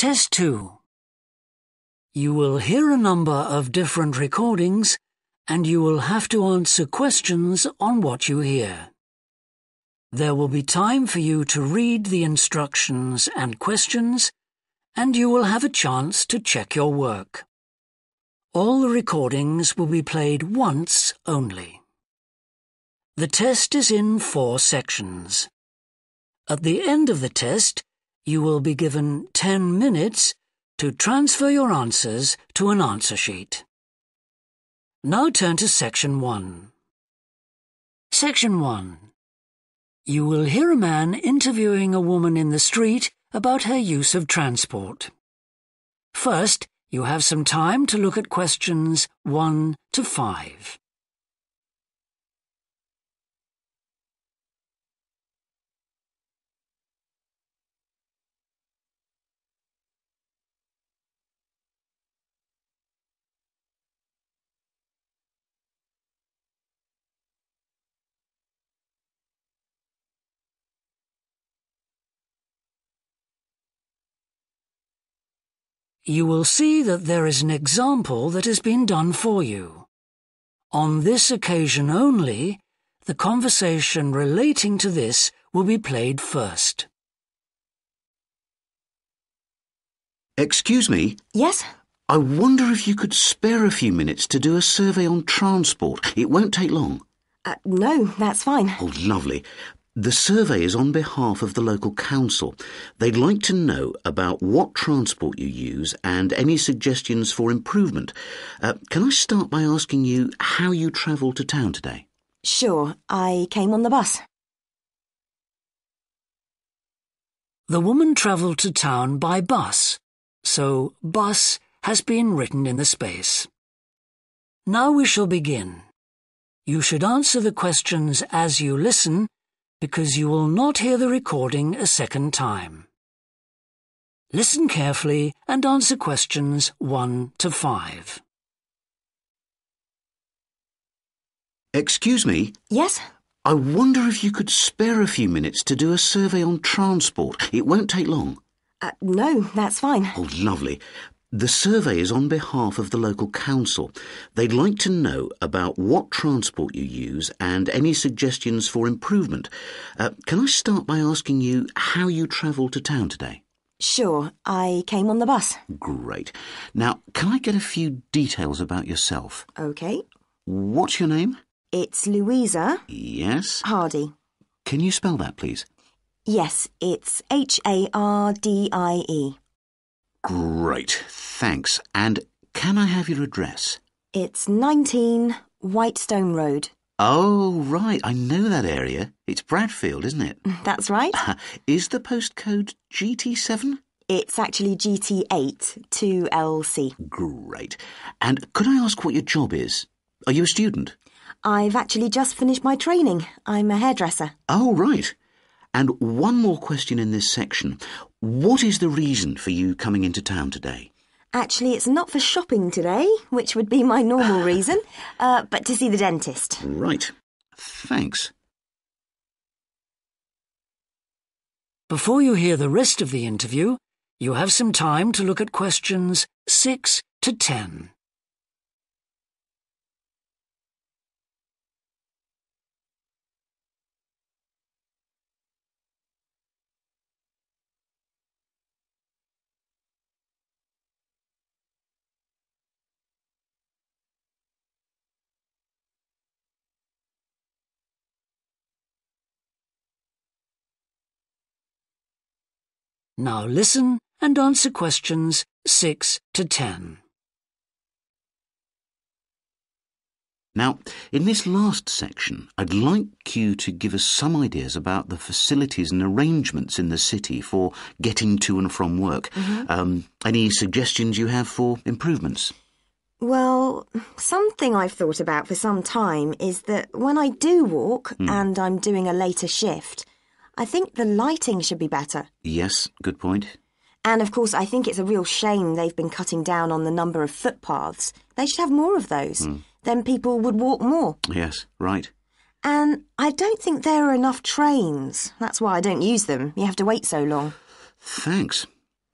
Test 2. You will hear a number of different recordings and you will have to answer questions on what you hear. There will be time for you to read the instructions and questions, and you will have a chance to check your work. All the recordings will be played once only. The test is in 4 sections. At the end of the test, you will be given 10 minutes to transfer your answers to an answer sheet. Now turn to Section 1. Section 1. You will hear a man interviewing a woman in the street about her use of transport. First, you have some time to look at questions 1 to 5. You will see that there is an example that has been done for you. On this occasion only, the conversation relating to this will be played first. Excuse me? Yes? I wonder if you could spare a few minutes to do a survey on transport. It won't take long. No, that's fine. Oh, lovely. The survey is on behalf of the local council. They'd like to know about what transport you use and any suggestions for improvement. Can I start by asking you how you travelled to town today? Sure, I came on the bus. The woman travelled to town by bus, so bus has been written in the space. Now we shall begin. You should answer the questions as you listen, because you will not hear the recording a second time. Listen carefully and answer questions 1 to 5. Excuse me? Yes? I wonder if you could spare a few minutes to do a survey on transport. It won't take long. No, that's fine. Oh, lovely. The survey is on behalf of the local council. They'd like to know about what transport you use and any suggestions for improvement. Can I start by asking you how you travelled to town today? Sure, I came on the bus. Great. Now, can I get a few details about yourself? OK. What's your name? It's Louisa. Yes. Hardy. Can you spell that, please? Yes, it's Hardie. Great, thanks. And can I have your address? It's 19 Whitestone Road. Oh, right, I know that area. It's Bradfield, isn't it? That's right. Is the postcode GT7? It's actually GT8 2LC. Great. And could I ask what your job is? Are you a student? I've actually just finished my training. I'm a hairdresser. Oh, right. And one more question in this section. What is the reason for you coming into town today? Actually, it's not for shopping today, which would be my normal reason, but to see the dentist. Right. Thanks. Before you hear the rest of the interview, you have some time to look at questions 6 to 10. Now listen and answer questions 6 to 10. Now, in this last section, I'd like you to give us some ideas about the facilities and arrangements in the city for getting to and from work. Any suggestions you have for improvements? Well, something I've thought about for some time is that when I do walk and I'm doing a later shift, I think the lighting should be better. Yes, good point. And of course, I think it's a real shame they've been cutting down on the number of footpaths. They should have more of those. Then people would walk more. Yes, right. And I don't think there are enough trains. That's why I don't use them. You have to wait so long. Thanks.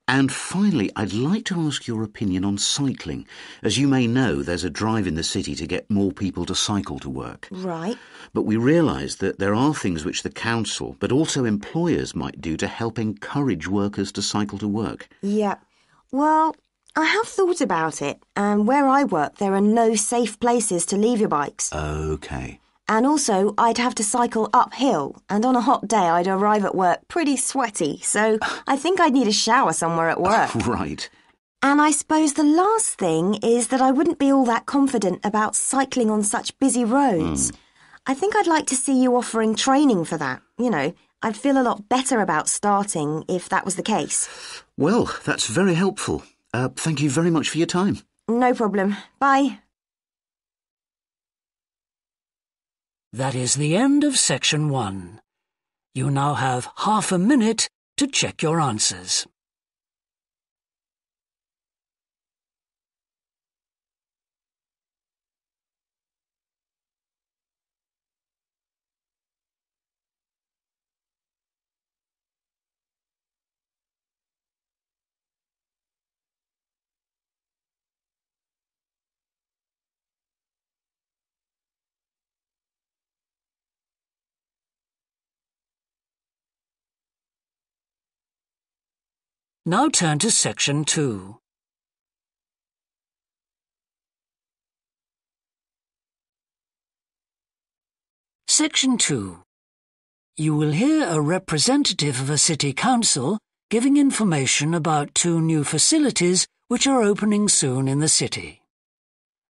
And finally, I'd like to ask your opinion on cycling. As you may know, there's a drive in the city to get more people to cycle to work. Right. But we realise that there are things which the council, but also employers, might do to help encourage workers to cycle to work. Yeah. Well, I have thought about it, and where I work there are no safe places to leave your bikes. OK. And also, I'd have to cycle uphill, and on a hot day I'd arrive at work pretty sweaty, so I think I'd need a shower somewhere at work. Right. And I suppose the last thing is that I wouldn't be all that confident about cycling on such busy roads. I think I'd like to see you offering training for that. You know, I'd feel a lot better about starting if that was the case. Well, that's very helpful. Thank you very much for your time. No problem. Bye. That is the end of section 1. You now have half a minute to check your answers. Now turn to section 2. Section 2. You will hear a representative of a city council giving information about 2 new facilities which are opening soon in the city.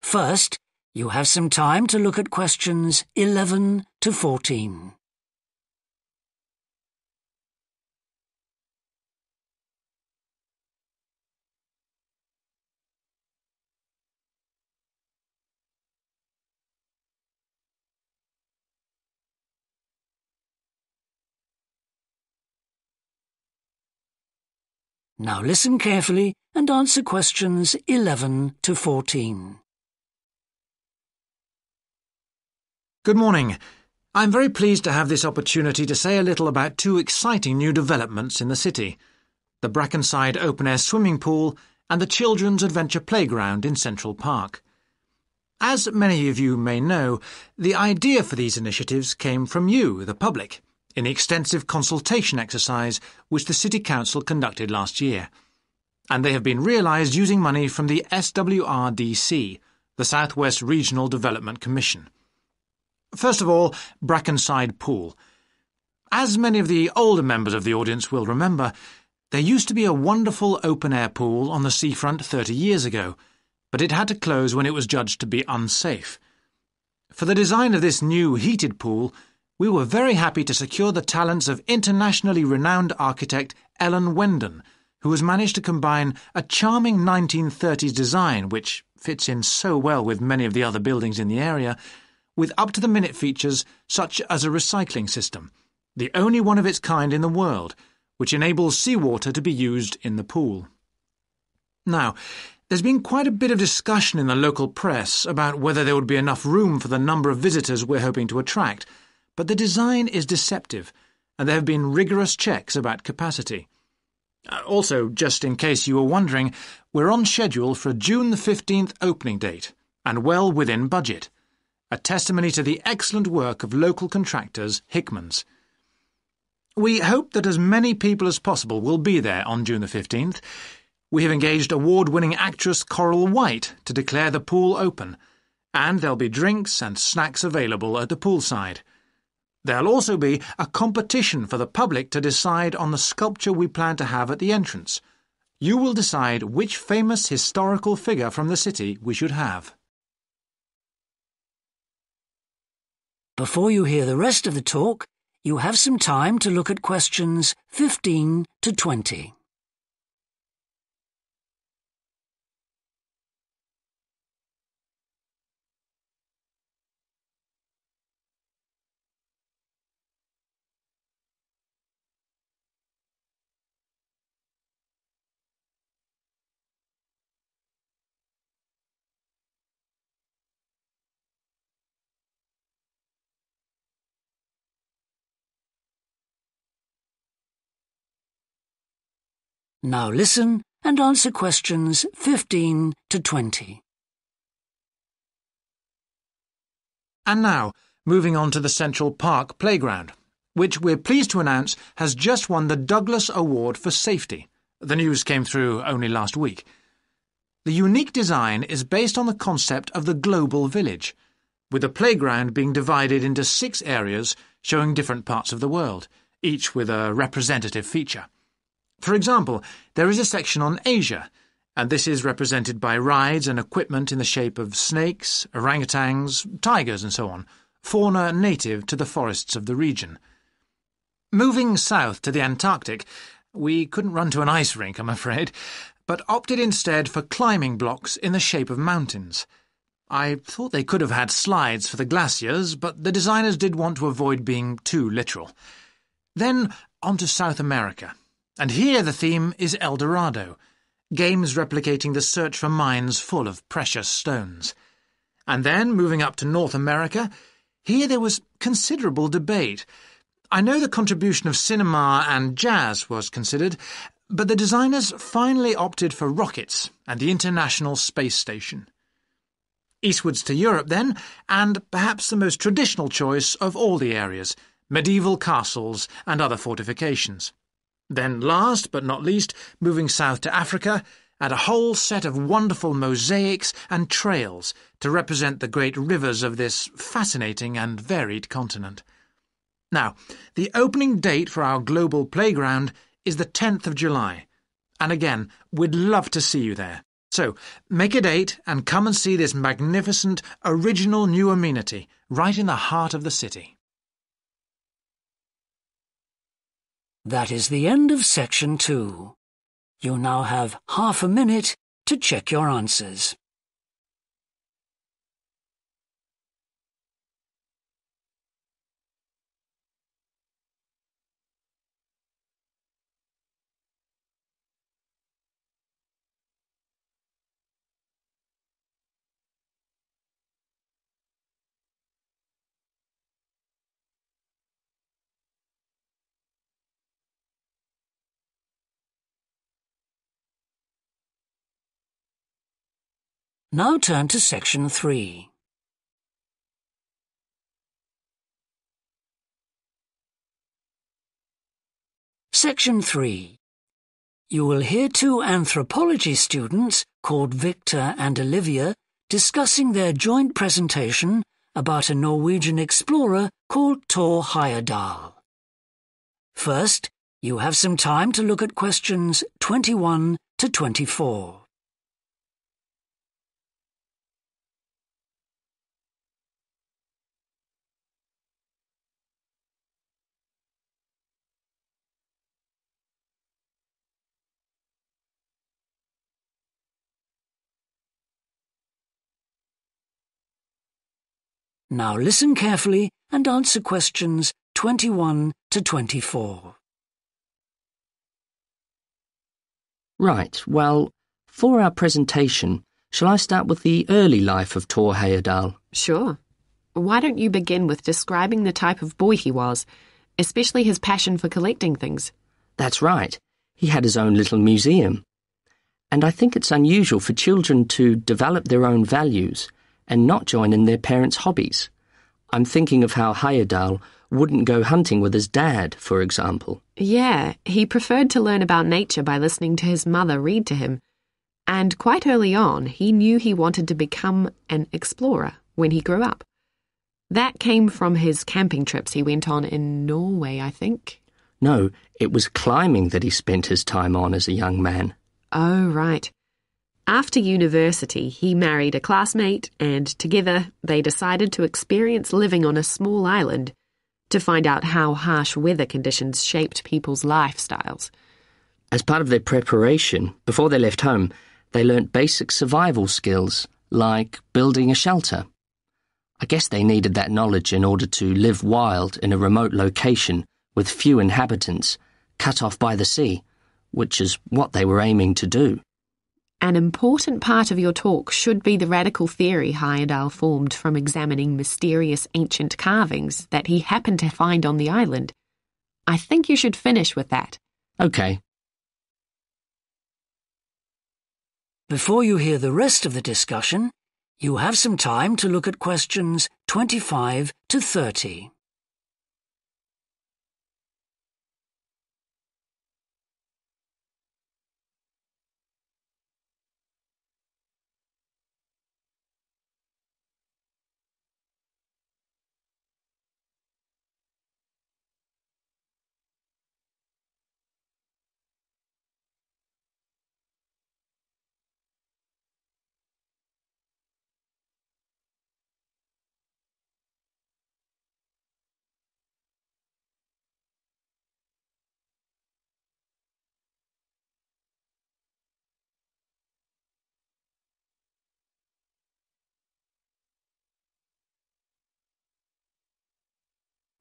First, you have some time to look at questions 11 to 14. Now listen carefully and answer questions 11 to 14. Good morning. I'm very pleased to have this opportunity to say a little about 2 exciting new developments in the city: the Brackenside open-air swimming pool and the Children's Adventure Playground in Central Park. As many of you may know, the idea for these initiatives came from you, the public, in the extensive consultation exercise which the City Council conducted last year. And they have been realised using money from the SWRDC, the South West Regional Development Commission. First of all, Brackenside Pool. As many of the older members of the audience will remember, there used to be a wonderful open-air pool on the seafront 30 years ago, but it had to close when it was judged to be unsafe. For the design of this new heated pool, we were very happy to secure the talents of internationally renowned architect Ellen Wendon, who has managed to combine a charming 1930s design, which fits in so well with many of the other buildings in the area, with up-to-the-minute features such as a recycling system, the only one of its kind in the world, which enables seawater to be used in the pool. Now, there's been quite a bit of discussion in the local press about whether there would be enough room for the number of visitors we're hoping to attract, but the design is deceptive, and there have been rigorous checks about capacity. Also, just in case you were wondering, we're on schedule for a June the 15th opening date, and well within budget, a testimony to the excellent work of local contractors Hickman's. We hope that as many people as possible will be there on June the 15th. We have engaged award-winning actress Coral White to declare the pool open, and there'll be drinks and snacks available at the poolside. There'll also be a competition for the public to decide on the sculpture we plan to have at the entrance. You will decide which famous historical figure from the city we should have. Before you hear the rest of the talk, you have some time to look at questions 15 to 20. Now listen and answer questions 15 to 20. And now, moving on to the Central Park Playground, which we're pleased to announce has just won the Douglas Award for Safety. The news came through only last week. The unique design is based on the concept of the global village, with the playground being divided into 6 areas showing different parts of the world, each with a representative feature. For example, there is a section on Asia, and this is represented by rides and equipment in the shape of snakes, orangutans, tigers and so on, fauna native to the forests of the region. Moving south to the Antarctic, we couldn't run to an ice rink, I'm afraid, but opted instead for climbing blocks in the shape of mountains. I thought they could have had slides for the glaciers, but the designers did want to avoid being too literal. Then on to South America, and here the theme is El Dorado, games replicating the search for mines full of precious stones. And then, moving up to North America, here there was considerable debate. I know the contribution of cinema and jazz was considered, but the designers finally opted for rockets and the International Space Station. Eastwards to Europe then, and perhaps the most traditional choice of all the areas, medieval castles and other fortifications. Then last but not least, moving south to Africa, and a whole set of wonderful mosaics and trails to represent the great rivers of this fascinating and varied continent. Now, the opening date for our global playground is the 10th of July, and again, we'd love to see you there. So, make a date and come and see this magnificent, original new amenity right in the heart of the city. That is the end of section 2. You now have half a minute to check your answers. Now turn to section 3. Section 3. You will hear 2 anthropology students called Victor and Olivia discussing their joint presentation about a Norwegian explorer called Thor Heyerdahl. First, you have some time to look at questions 21 to 24. Now listen carefully and answer questions 21 to 24. Right, well, for our presentation, shall I start with the early life of Thor Heyerdahl? Sure. Why don't you begin with describing the type of boy he was, especially his passion for collecting things? That's right. He had his own little museum. And I think it's unusual for children to develop their own values and not join in their parents' hobbies. I'm thinking of how Heyerdahl wouldn't go hunting with his dad, for example. Yeah, he preferred to learn about nature by listening to his mother read to him. And quite early on, he knew he wanted to become an explorer when he grew up. That came from his camping trips he went on in Norway, I think. No, it was climbing that he spent his time on as a young man. Oh, right. After university, he married a classmate, and together they decided to experience living on a small island to find out how harsh weather conditions shaped people's lifestyles. As part of their preparation, before they left home, they learnt basic survival skills, like building a shelter. I guess they needed that knowledge in order to live wild in a remote location with few inhabitants, cut off by the sea, which is what they were aiming to do. An important part of your talk should be the radical theory Heyerdahl formed from examining mysterious ancient carvings that he happened to find on the island. I think you should finish with that. Okay. Before you hear the rest of the discussion, you have some time to look at questions 25 to 30.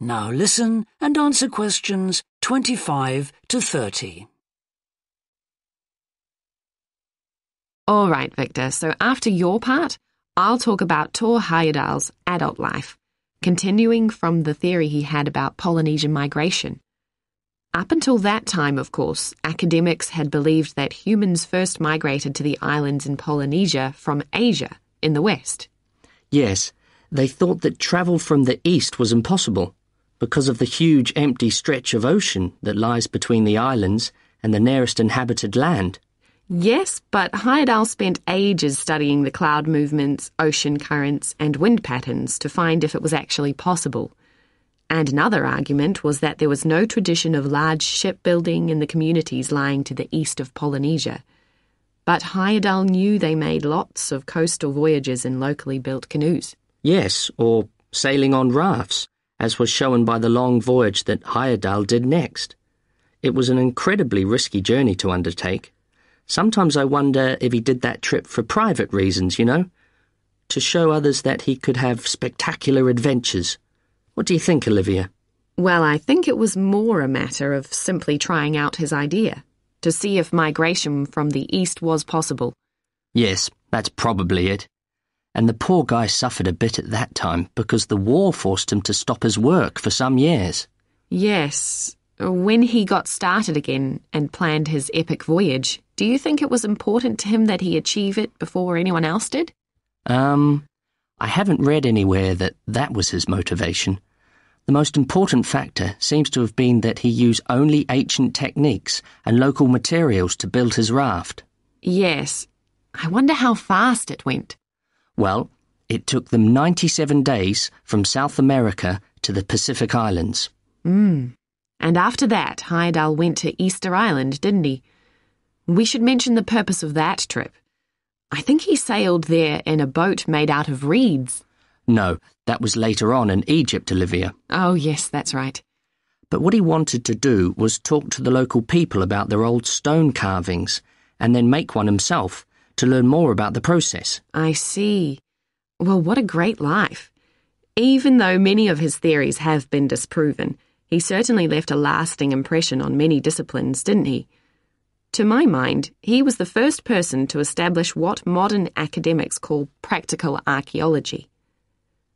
Now listen and answer questions 25 to 30. All right, Victor, so after your part, I'll talk about Thor Heyerdahl's adult life, continuing from the theory he had about Polynesian migration. Up until that time, of course, academics had believed that humans first migrated to the islands in Polynesia from Asia in the west. Yes, they thought that travel from the east was impossible because of the huge empty stretch of ocean that lies between the islands and the nearest inhabited land. Yes, but Heyerdahl spent ages studying the cloud movements, ocean currents, and wind patterns to find if it was actually possible. And another argument was that there was no tradition of large shipbuilding in the communities lying to the east of Polynesia. But Heyerdahl knew they made lots of coastal voyages in locally built canoes. Yes, or sailing on rafts, as was shown by the long voyage that Heyerdahl did next. It was an incredibly risky journey to undertake. Sometimes I wonder if he did that trip for private reasons, you know, to show others that he could have spectacular adventures. What do you think, Olivia? Well, I think it was more a matter of simply trying out his idea, to see if migration from the east was possible. Yes, that's probably it. And the poor guy suffered a bit at that time because the war forced him to stop his work for some years. Yes. When he got started again and planned his epic voyage, do you think it was important to him that he achieve it before anyone else did? I haven't read anywhere that that was his motivation. The most important factor seems to have been that he used only ancient techniques and local materials to build his raft. Yes. I wonder how fast it went. Well, it took them 97 days from South America to the Pacific Islands. And after that, Heyerdahl went to Easter Island, didn't he? We should mention the purpose of that trip. I think he sailed there in a boat made out of reeds. No, that was later on in Egypt, Olivia. Oh, yes, that's right. But what he wanted to do was talk to the local people about their old stone carvings and then make one himself to learn more about the process. I see. Well, what a great life. Even though many of his theories have been disproven, he certainly left a lasting impression on many disciplines, didn't he? To my mind, he was the first person to establish what modern academics call practical archaeology.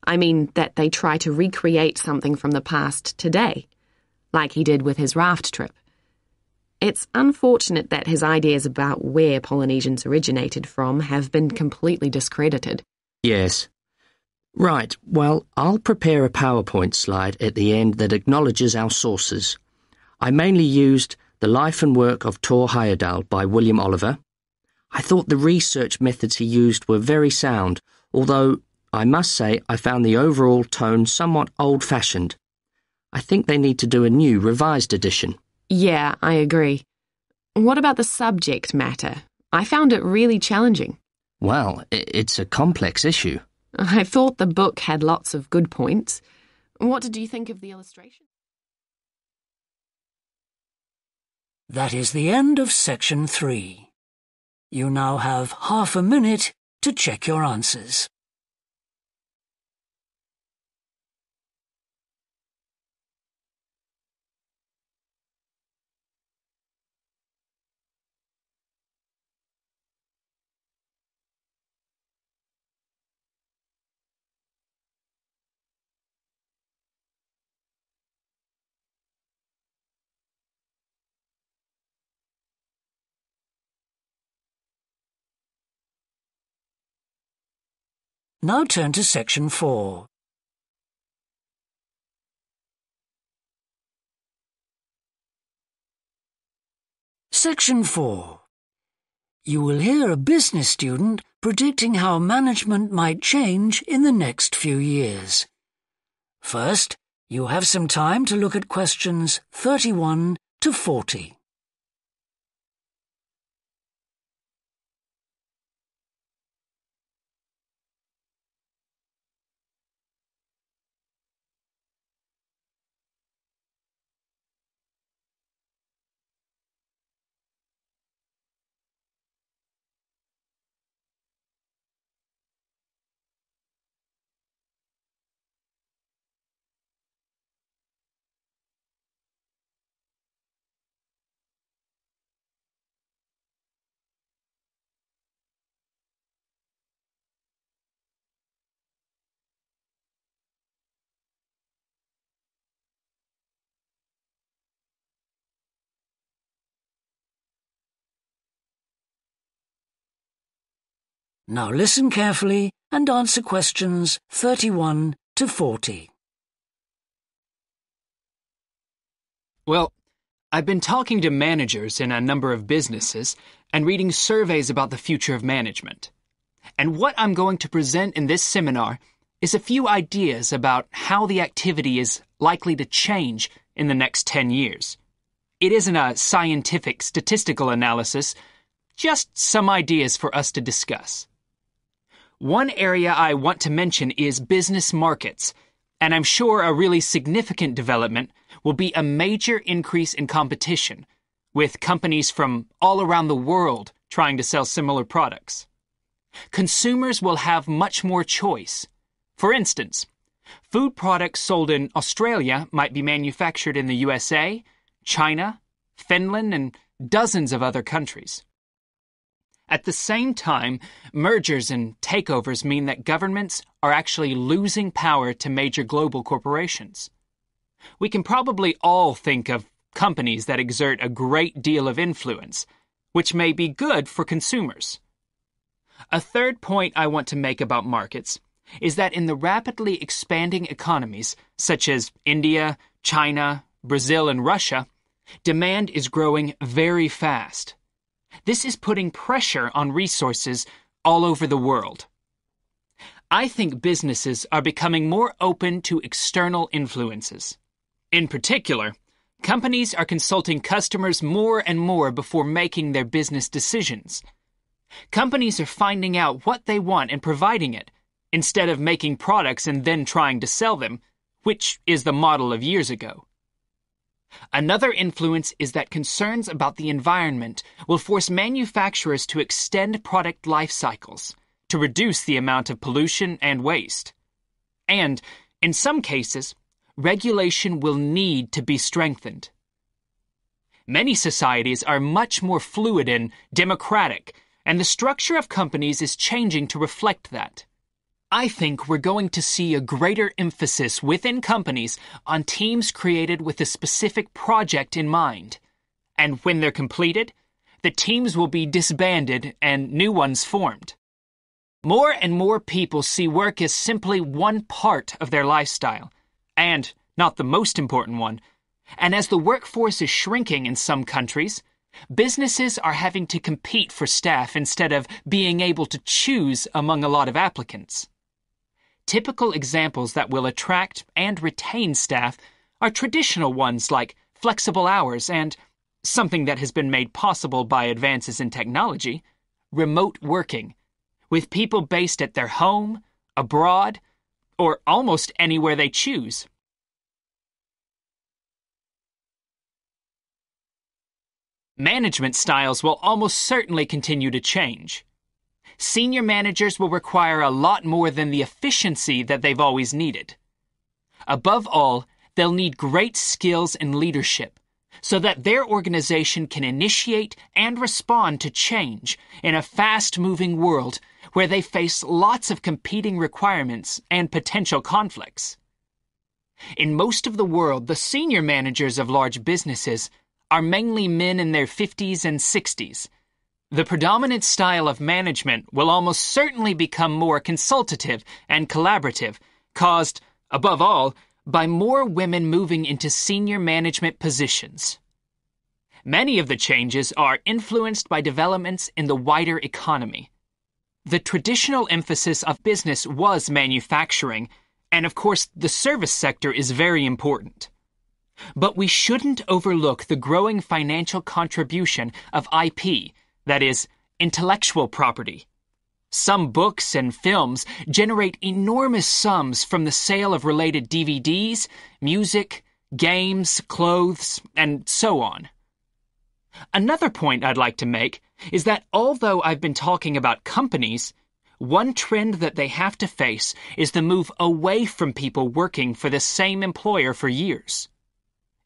I mean that they try to recreate something from the past today, like he did with his raft trip. It's unfortunate that his ideas about where Polynesians originated from have been completely discredited. Yes. Right, well, I'll prepare a PowerPoint slide at the end that acknowledges our sources. I mainly used The Life and Work of Thor Heyerdahl by William Oliver. I thought the research methods he used were very sound, although I must say I found the overall tone somewhat old-fashioned. I think they need to do a new, revised edition. Yeah, I agree. What about the subject matter? I found it really challenging. Well, it's a complex issue. I thought the book had lots of good points. What did you think of the illustration? That is the end of section 3. You now have half a minute to check your answers. Now turn to Section 4. Section 4. You will hear a business student predicting how management might change in the next few years. First, you have some time to look at questions 31 to 40. Now listen carefully and answer questions 31 to 40. Well, I've been talking to managers in a number of businesses and reading surveys about the future of management. And what I'm going to present in this seminar is a few ideas about how the activity is likely to change in the next 10 years. It isn't a scientific statistical analysis, just some ideas for us to discuss. One area I want to mention is business markets, and I'm sure a really significant development will be a major increase in competition, with companies from all around the world trying to sell similar products. Consumers will have much more choice. For instance, food products sold in Australia might be manufactured in the USA, China, Finland, and dozens of other countries. At the same time, mergers and takeovers mean that governments are actually losing power to major global corporations. We can probably all think of companies that exert a great deal of influence, which may be good for consumers. A third point I want to make about markets is that in the rapidly expanding economies, such as India, China, Brazil, and Russia, demand is growing very fast. This is putting pressure on resources all over the world. I think businesses are becoming more open to external influences. In particular, companies are consulting customers more and more before making their business decisions. Companies are finding out what they want and providing it, instead of making products and then trying to sell them, which is the model of years ago. Another influence is that concerns about the environment will force manufacturers to extend product life cycles to reduce the amount of pollution and waste. And, in some cases, regulation will need to be strengthened. Many societies are much more fluid and democratic, and the structure of companies is changing to reflect that. I think we're going to see a greater emphasis within companies on teams created with a specific project in mind. And when they're completed, the teams will be disbanded and new ones formed. More and more people see work as simply one part of their lifestyle, and not the most important one. And as the workforce is shrinking in some countries, businesses are having to compete for staff instead of being able to choose among a lot of applicants. Typical examples that will attract and retain staff are traditional ones like flexible hours and, something that has been made possible by advances in technology, remote working, with people based at their home, abroad, or almost anywhere they choose. Management styles will almost certainly continue to change. Senior managers will require a lot more than the efficiency that they've always needed. Above all, they'll need great skills in leadership so that their organization can initiate and respond to change in a fast-moving world where they face lots of competing requirements and potential conflicts. In most of the world, the senior managers of large businesses are mainly men in their 50s and 60s, The predominant style of management will almost certainly become more consultative and collaborative, caused, above all, by more women moving into senior management positions. Many of the changes are influenced by developments in the wider economy. The traditional emphasis of business was manufacturing, and of course the service sector is very important. But we shouldn't overlook the growing financial contribution of IP, that is, intellectual property. Some books and films generate enormous sums from the sale of related DVDs, music, games, clothes, and so on. Another point I'd like to make is that although I've been talking about companies, one trend that they have to face is the move away from people working for the same employer for years.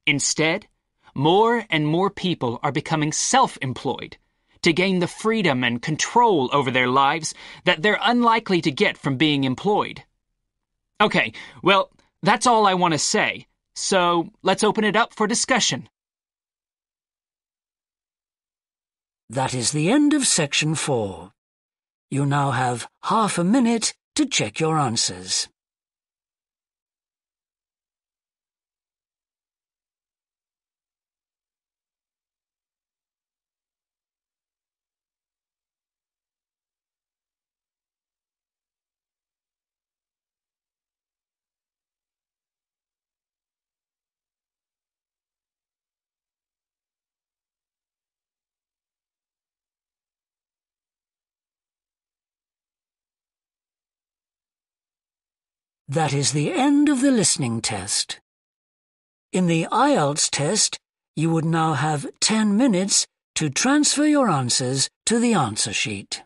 Instead, more and more people are becoming self-employed to gain the freedom and control over their lives that they're unlikely to get from being employed. Okay, well, that's all I want to say, so let's open it up for discussion. That is the end of section 4. You now have half a minute to check your answers. That is the end of the listening test. In the IELTS test, you would now have 10 minutes to transfer your answers to the answer sheet.